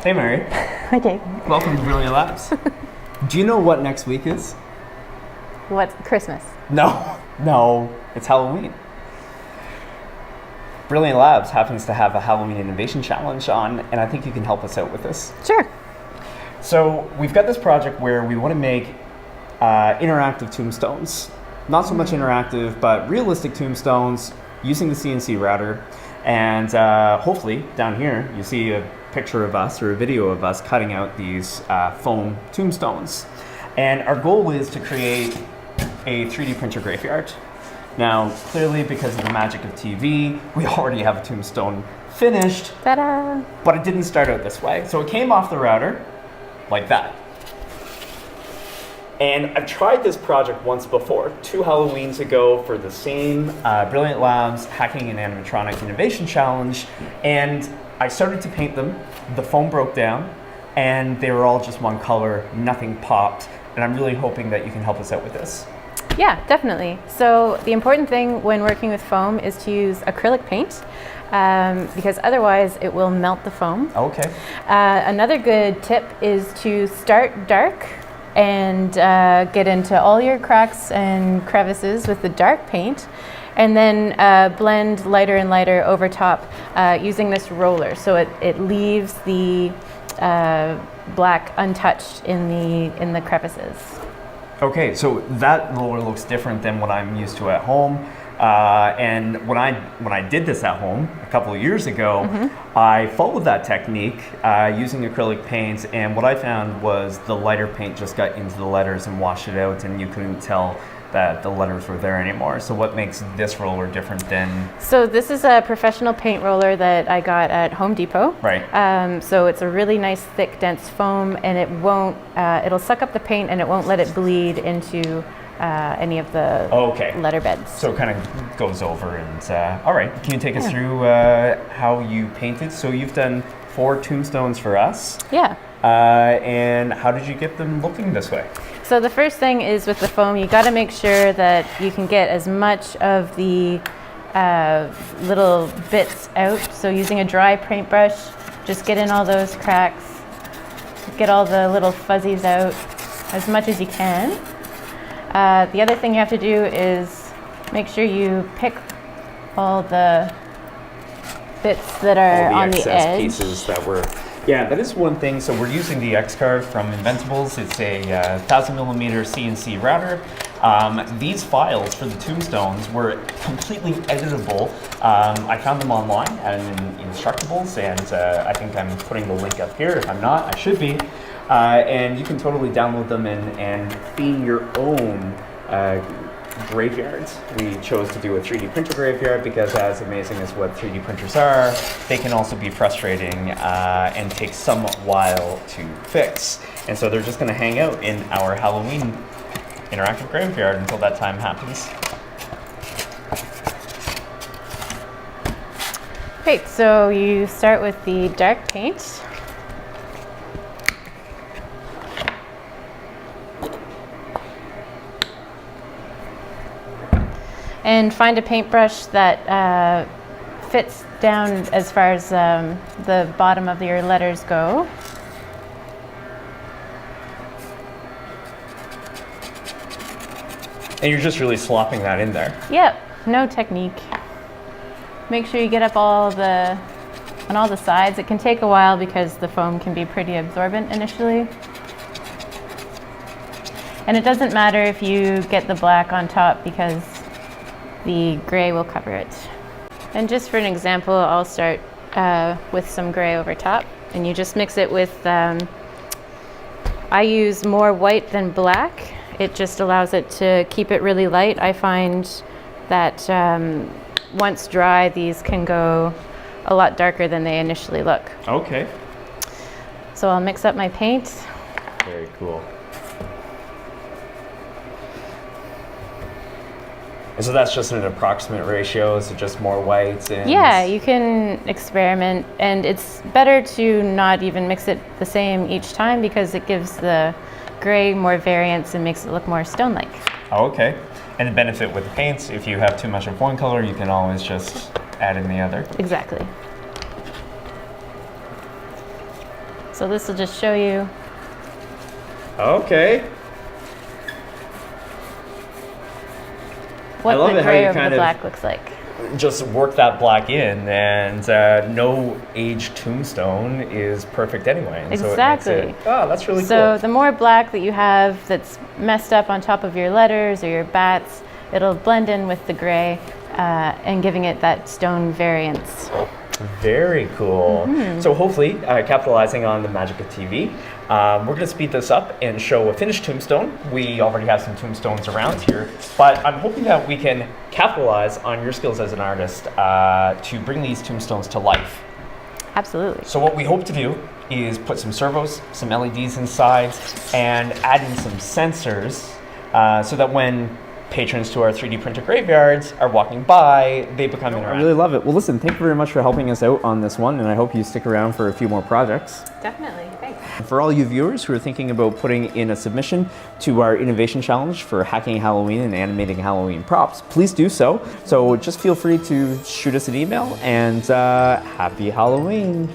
Hey, Mary. Hi, Jake. Welcome to Brilliant Labs. Do you know what next week is? What's Christmas? No, it's Halloween. Brilliant Labs happens to have a Halloween Innovation Challenge on, and I think you can help us out with this. Sure. So we've got this project where we want to make interactive tombstones. Not so much interactive, but realistic tombstones using the CNC router. And hopefully down here you see a picture of us or a video of us cutting out these foam tombstones. And our goal is to create a 3D printer graveyard. Now, clearly because of the magic of TV, we already have a tombstone finished. Ta-da! But it didn't start out this way. So it came off the router like that. And I've tried this project once before, 2 Halloweens ago for the same Brilliant Labs Hacking and Animatronic Innovation Challenge. And I started to paint them, the foam broke down, and they were all just one color, nothing popped. And I'm really hoping that you can help us out with this. Yeah, definitely. So the important thing when working with foam is to use acrylic paint because otherwise it will melt the foam. Okay. Another good tip is to start dark and get into all your cracks and crevices with the dark paint, and then blend lighter and lighter over top using this roller, so it leaves the black untouched in the crevices. Okay, so that roller looks different than what I'm used to at home. And when I did this at home a couple of years ago, I followed that technique using acrylic paints, and what I found was the lighter paint just got into the letters and washed it out, and you couldn't tell that the letters were there anymore. So what makes this roller different than... So this is a professional paint roller that I got at Home Depot. Right. So it's a really nice, thick, dense foam, and it won't, it'll suck up the paint and it won't let it bleed into any of the letter beds. So it kind of goes over and, all right, can you take us through how you painted? So you've done 4 tombstones for us. Yeah. And how did you get them looking this way? So the first thing is with the foam, you got to make sure that you can get as much of the little bits out. So using a dry paintbrush, just get in all those cracks, get all the little fuzzies out as much as you can. The other thing you have to do is make sure you pick all the bits that are on the edge. Pieces that were... Yeah, that is one thing. So we're using the X-Carve from Inventables. It's a 1000mm CNC router. These files for the tombstones were completely editable. I found them online and in Instructables, and I think I'm putting the link up here. If I'm not, I should be. And you can totally download them and theme your own graveyards. We chose to do a 3D printer graveyard because, as amazing as what 3D printers are, they can also be frustrating and take some while to fix. And so they're just going to hang out in our Halloween interactive graveyard until that time happens. Great, so you start with the dark paint. And find a paintbrush that fits down as far as the bottom of your letters go. And you're just really slopping that in there. Yep, no technique. Make sure you get up on all the sides. It can take a while because the foam can be pretty absorbent initially. And it doesn't matter if you get the black on top because the gray will cover it. And just for an example, I'll start with some gray over top, and you just mix it with, I use more white than black. It just allows it to keep it really light. I find that once dry, these can go a lot darker than they initially look. Okay. So I'll mix up my paint. Very cool. And so that's just an approximate ratio, so just more whites and... Yeah, you can experiment, and it's better to not even mix it the same each time because it gives the gray more variance and makes it look more stone-like. Oh, okay. And the benefit with the paints, if you have too much of one color, you can always just add in the other. Exactly. So this will just show you. Okay. What love the it how gray you over kind the of- black looks like. Just work that black in, and no aged tombstone is perfect anyway. And Exactly. So it makes it, oh, that's really So cool. the more black that you have that's messed up on top of your letters or your bats, it'll blend in with the gray and giving it that stone variance. Very cool. So hopefully, capitalizing on the magic of TV, we're going to speed this up and show a finished tombstone. We already have some tombstones around here, but I'm hoping that we can capitalize on your skills as an artist to bring these tombstones to life. Absolutely. So what we hope to do is put some servos, some LEDs inside, and add in some sensors so that when patrons to our 3D printer graveyards are walking by, they become interactive. I really love it. Well, listen, thank you very much for helping us out on this one, and I hope you stick around for a few more projects. Definitely. Thanks. For all you viewers who are thinking about putting in a submission to our innovation challenge for hacking Halloween and animating Halloween props, please do so. So just feel free to shoot us an email, and happy Halloween.